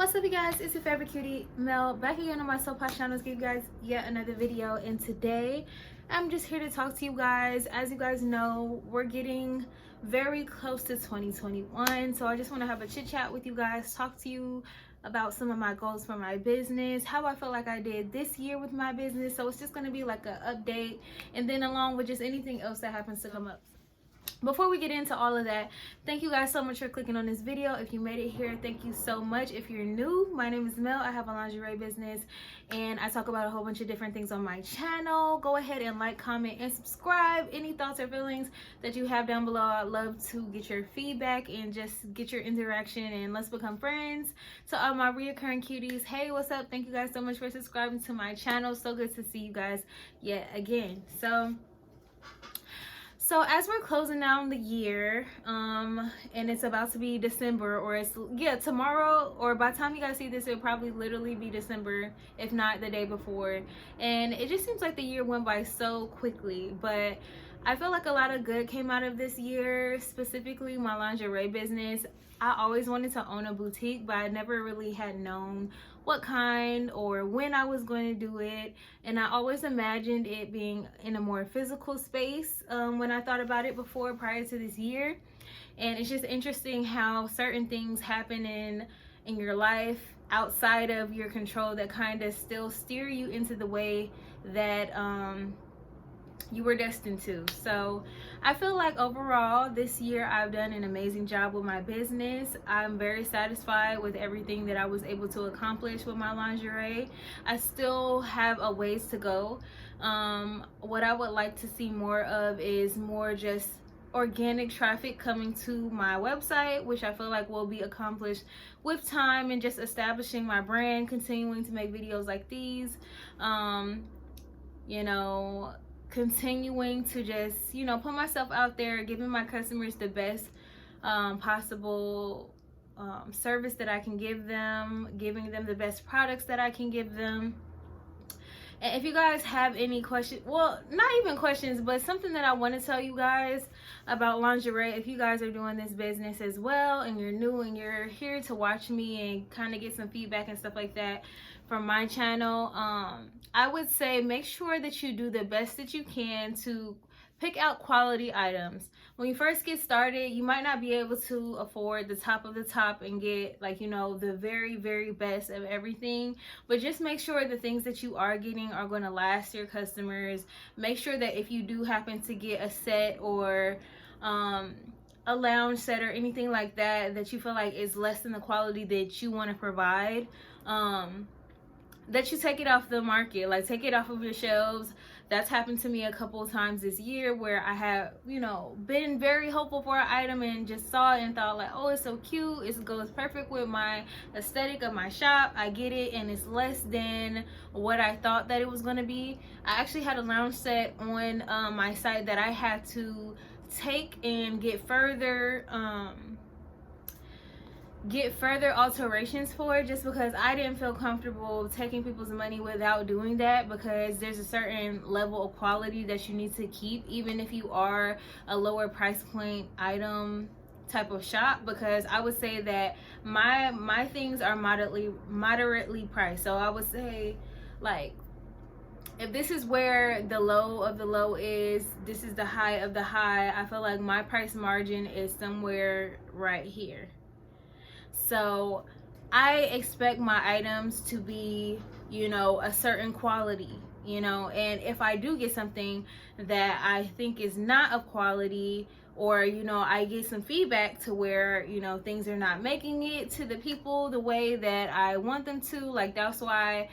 What's up, you guys? It's your favorite cutie Mel back again on my Soul Pot channel to give you guys yet another video. And today I'm just here to talk to you guys. As you guys know, we're getting very close to 2021, so I just want to have a chit chat with you guys, talk to you about some of my goals for my business, how I feel like I did this year with my business. So it's just going to be like an update, and then along with just anything else that happens to come up. Before we get into all of that, thank you guys so much for clicking on this video. If you made it here, thank you so much. If you're new, my name is Mel. I have a lingerie business and I talk about a whole bunch of different things on my channel. Go ahead and like, comment, and subscribe. Any thoughts or feelings that you have down below, I'd love to get your feedback and just get your interaction, and let's become friends. To all my reoccurring cuties, hey, what's up? Thank you guys so much for subscribing to my channel. So good to see you guys yet again. So as we're closing down the year, and it's about to be December, or it's, yeah, tomorrow, or by the time you guys see this, it'll probably literally be December, if not the day before. And it just seems like the year went by so quickly, but I feel like a lot of good came out of this year, specifically my lingerie business. I always wanted to own a boutique, but I never really had known what kind or when I was going to do it. And I always imagined it being in a more physical space when I thought about it before, prior to this year. And it's just interesting how certain things happen in your life outside of your control that kind of still steer you into the way that you were destined to. So I feel like overall this year I've done an amazing job with my business. I'm very satisfied with everything that I was able to accomplish with my lingerie. I still have a ways to go. What I would like to see more of is more just organic traffic coming to my website, which I feel like will be accomplished with time and just establishing my brand, continuing to make videos like these, you know, continuing to just, you know, put myself out there, giving my customers the best possible service that I can give them, giving them the best products that I can give them. And if you guys have any questions, well, not even questions, but something that I want to tell you guys about lingerie, if you guys are doing this business as well and you're new and you're here to watch me and kind of get some feedback and stuff like that from my channel, I would say make sure that you do the best that you can to pick out quality items. When you first get started, you might not be able to afford the top of the top and get, like, you know, the very, very best of everything, but just make sure the things that you are getting are going to last your customers. Make sure that if you do happen to get a set or a lounge set or anything like that that you feel like is less than the quality that you want to provide, that you take it off the market, like take it off of your shelves. That's happened to me a couple of times this year where I have, you know, been very hopeful for an item and just saw it and thought like, oh, it's so cute, it goes perfect with my aesthetic of my shop. I get it and it's less than what I thought that it was going to be. I actually had a lounge set on my site that I had to take and get further alterations for, just because I didn't feel comfortable taking people's money without doing that, because there's a certain level of quality that you need to keep even if you are a lower price point item type of shop. Because I would say that my things are moderately priced. So I would say, like, if this is where the low of the low is, this is the high of the high, I feel like my price margin is somewhere right here. So I expect my items to be, you know, a certain quality, you know, and if I do get something that I think is not of quality, or, you know, I get some feedback to where, you know, things are not making it to the people the way that I want them to, like, that's why,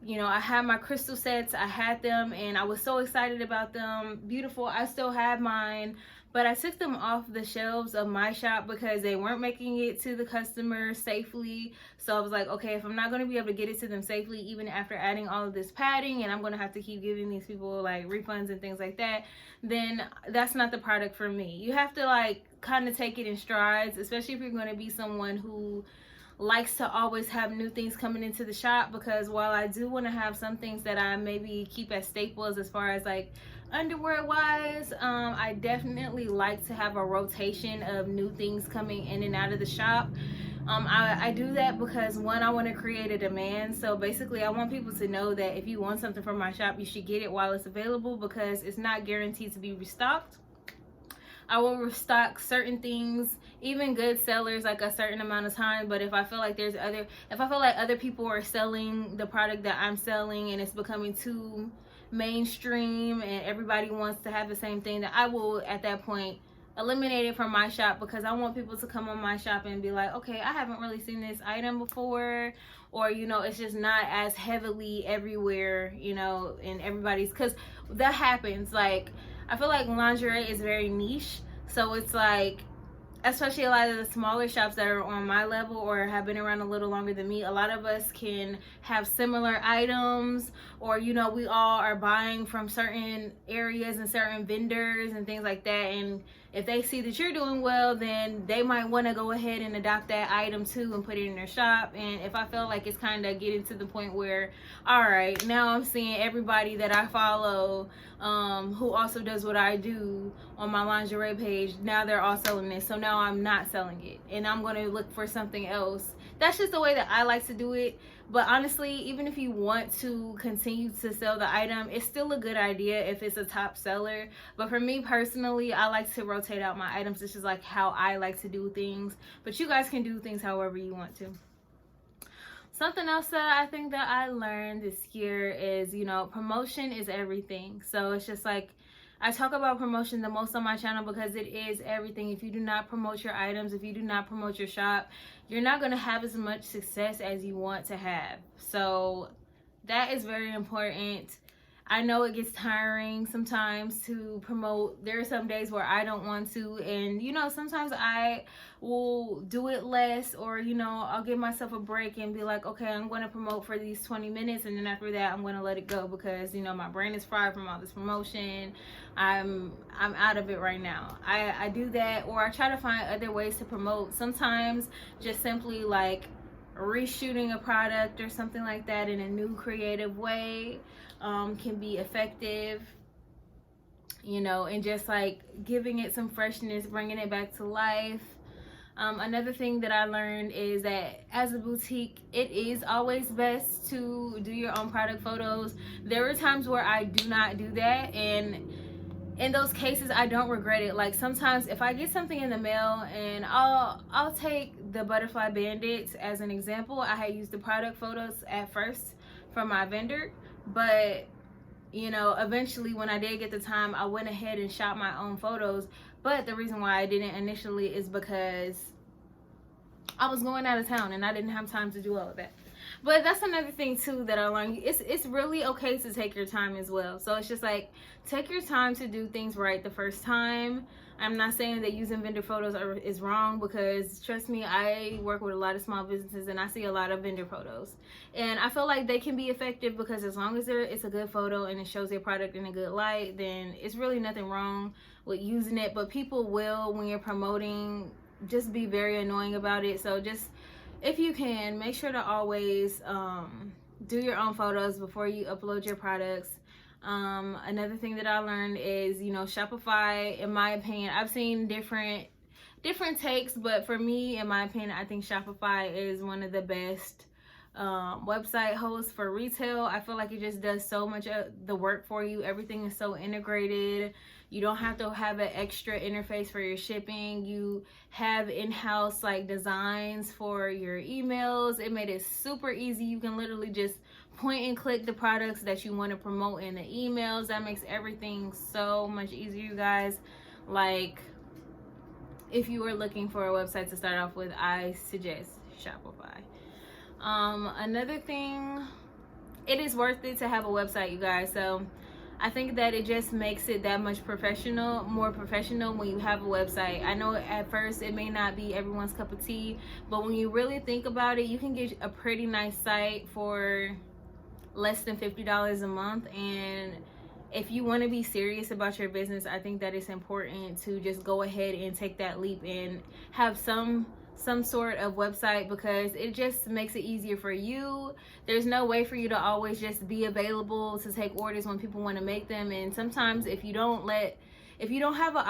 you know, I had my crystal sets, I had them and I was so excited about them, beautiful. I still have mine, but I took them off the shelves of my shop because they weren't making it to the customer safely. So I was like, okay, if I'm not going to be able to get it to them safely, even after adding all of this padding, and I'm going to have to keep giving these people like refunds and things like that, then that's not the product for me. You have to like kind of take it in strides, especially if you're going to be someone who likes to always have new things coming into the shop. Because while I do want to have some things that I maybe keep as staples as far as like underwear wise, I definitely like to have a rotation of new things coming in and out of the shop. I do that because, one, I want to create a demand. So basically, I want people to know that if you want something from my shop, you should get it while it's available, because it's not guaranteed to be restocked. I will restock certain things, even good sellers, like a certain amount of time. But if I feel like other people are selling the product that I'm selling and it's becoming too mainstream and everybody wants to have the same thing, that I will at that point eliminate it from my shop, because I want people to come on my shop and be like, okay, I haven't really seen this item before, or it's just not as heavily everywhere, in everybody's, because that happens. Like, I feel like lingerie is very niche, so it's like, especially a lot of the smaller shops that are on my level or have been around a little longer than me, a lot of us can have similar items, or we all are buying from certain areas and certain vendors and things like that, and if they see that you're doing well, then they might want to go ahead and adopt that item too and put it in their shop. And if I feel like it's kind of getting to the point where, all right, now I'm seeing everybody that I follow who also does what I do on my lingerie page, now they're all selling this, so now I'm not selling it and I'm going to look for something else. That's just the way that I like to do it. But honestly, even if you want to continue to sell the item, it's still a good idea if it's a top seller. But for me personally, I like to rotate out my items. This is like how I like to do things, but you guys can do things however you want to. Something else that I think that I learned this year is, promotion is everything. So it's just like, I talk about promotion the most on my channel because it is everything. If you do not promote your items, if you do not promote your shop, you're not going to have as much success as you want to have. So that is very important. I know it gets tiring sometimes to promote. There are some days where I don't want to, and sometimes I will do it less, or I'll give myself a break and be like, okay, I'm going to promote for these 20 minutes, and then after that I'm going to let it go, because my brain is fried from all this promotion. I'm out of it right now. I do that, or I try to find other ways to promote. Sometimes just simply like reshooting a product or something like that in a new creative way can be effective, and just like giving it some freshness, bringing it back to life. Another thing that I learned is that as a boutique, it is always best to do your own product photos. There are times where I do not do that, and in those cases I don't regret it. Like, sometimes if I get something in the mail, and I'll take the butterfly bandits as an example. I had used the product photos at first from my vendor, but eventually when I did get the time, I went ahead and shot my own photos. But the reason why I didn't initially is because I was going out of town and I didn't have time to do all of that. But that's another thing too that I learned. It's really okay to take your time as well. So it's just like, take your time to do things right the first time. I'm not saying that using vendor photos is wrong, because trust me, I work with a lot of small businesses and I see a lot of vendor photos, and I feel like they can be effective, because as long as it's a good photo and it shows their product in a good light, then it's really nothing wrong with using it. But people will, when you're promoting, just be very annoying about it. So just, if you can, make sure to always do your own photos before you upload your products. Another thing that I learned is, Shopify, in my opinion, I've seen different takes, but for me, in my opinion, I think Shopify is one of the best website hosts for retail. I feel like it just does so much of the work for you. Everything is so integrated. You don't have to have an extra interface for your shipping. You have in-house like designs for your emails. It made it super easy. You can literally just point and click the products that you want to promote in the emails. That makes everything so much easier, you guys. Like, if you are looking for a website to start off with, I suggest Shopify. Another thing, it is worth it to have a website, you guys. So I think that it just makes it that much more professional when you have a website. I know at first it may not be everyone's cup of tea, but when you really think about it, you can get a pretty nice site for less than $50 a month. And if you want to be serious about your business, I think that it's important to just go ahead and take that leap and have some sort of website, because it just makes it easier for you. There's no way for you to always just be available to take orders when people want to make them. And sometimes if you don't have an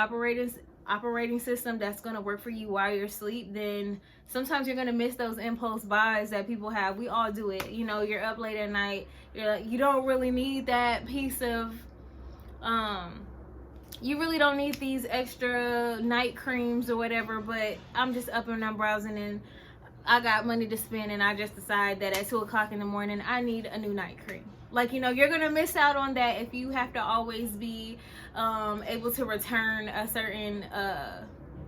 operating system that's going to work for you while you're asleep, then sometimes you're going to miss those impulse buys that people have. We all do it. You know, you're up late at night, you're like, you don't really need that piece of you really don't need these extra night creams or whatever, but I'm just up and I'm browsing and I got money to spend, and I just decide that at 2 o'clock in the morning I need a new night cream. Like, you know, you're gonna miss out on that if you have to always be able to return a certain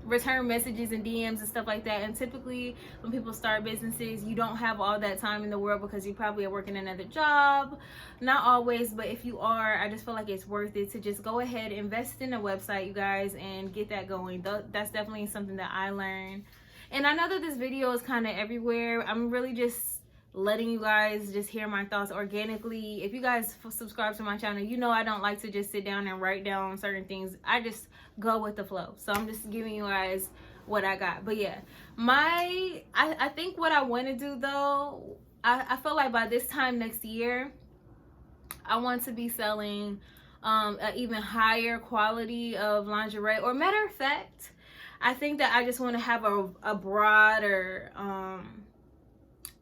return messages and DMs and stuff like that. And typically when people start businesses, you don't have all that time in the world because you probably are working another job. Not always, but if you are, I just feel like it's worth it to just go ahead, invest in a website, you guys, and get that going. That's definitely something that I learned. And I know that this video is kind of everywhere. I'm really just letting you guys just hear my thoughts organically. If you guys subscribe to my channel, you know I don't like to just sit down and write down certain things. I just go with the flow. So I'm just giving you guys what I got. But yeah, I think what I want to do though, I feel like by this time next year, I want to be selling an even higher quality of lingerie. Or matter of fact, I think that I just want to have a broader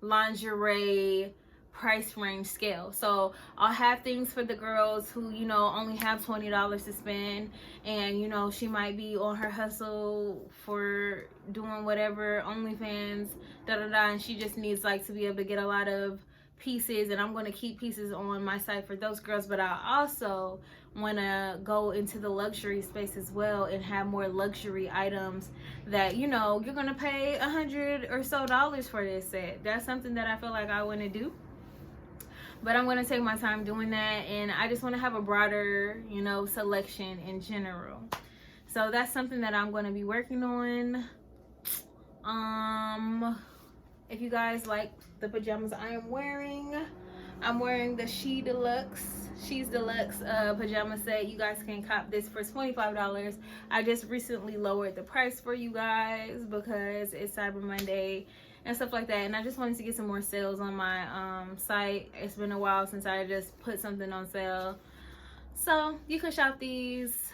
lingerie price range scale. So I'll have things for the girls who, you know, only have $20 to spend, and you know, she might be on her hustle for doing whatever, OnlyFans, and she just needs like to be able to get a lot of pieces, and I'm going to keep pieces on my site for those girls. But I also want to go into the luxury space as well and have more luxury items that, you know, you're going to pay $100 or so for this set. That's something that I feel like I want to do, but I'm going to take my time doing that, and I just want to have a broader, you know, selection in general. So that's something that I'm going to be working on. If you guys like the pajamas I am wearing, I'm wearing the She's Deluxe pajama set. You guys can cop this for $25. I just recently lowered the price for you guys because it's Cyber Monday and stuff like that, and I just wanted to get some more sales on my site. It's been a while since I just put something on sale, so you can shop these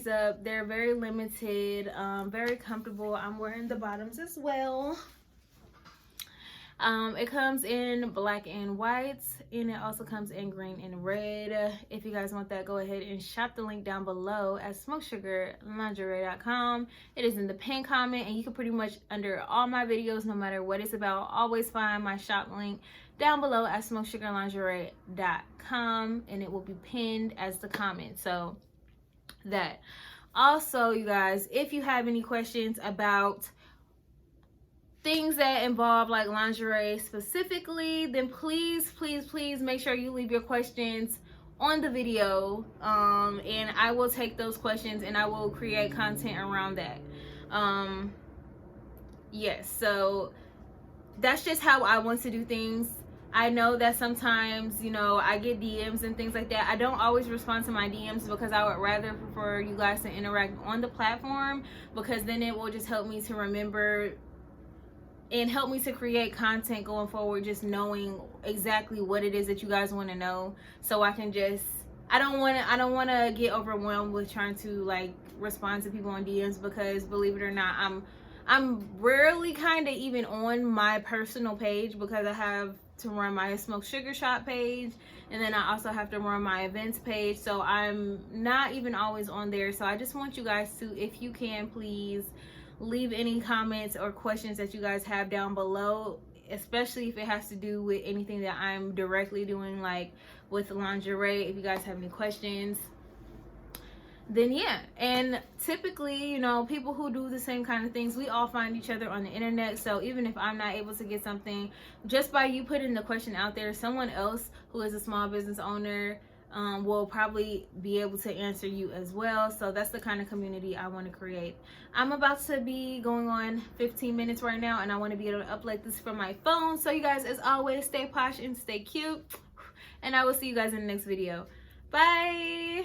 up. They're very limited, very comfortable. I'm wearing the bottoms as well. It comes in black and white, and it also comes in green and red. If you guys want that, go ahead and shop the link down below at smokesugarlingerie.com. It is in the pinned comment, and you can pretty much, under all my videos, no matter what it's about, always find my shop link down below at smokesugarlingerie.com, and it will be pinned as the comment. So that. Also, you guys, if you have any questions about things that involve like lingerie specifically, then please make sure you leave your questions on the video, and I will take those questions and I will create content around that. Yes, so that's just how I want to do things. I know that sometimes, you know, I get DMs and things like that. I don't always respond to my DMs because I would rather prefer you guys to interact on the platform, because then it will just help me to remember and help me to create content going forward, just knowing exactly what it is that you guys want to know. So I can just, I don't want to get overwhelmed with trying to like respond to people on DMs, because believe it or not, I'm rarely kind of even on my personal page, because I have to run my Smoke Sugar Shop page, and then I also have to run my events page, so I'm not even always on there. So I just want you guys to, if you can, please leave any comments or questions that you guys have down below, especially if it has to do with anything that I'm directly doing, like with lingerie. If you guys have any questions, then yeah. And typically, you know, people who do the same kind of things, we all find each other on the internet. So even if I'm not able to get something, just by you putting the question out there, someone else who is a small business owner will probably be able to answer you as well. So that's the kind of community I want to create. I'm about to be going on 15 minutes right now, and I want to be able to upload this from my phone. So you guys, as always, stay posh and stay cute, and I will see you guys in the next video. Bye.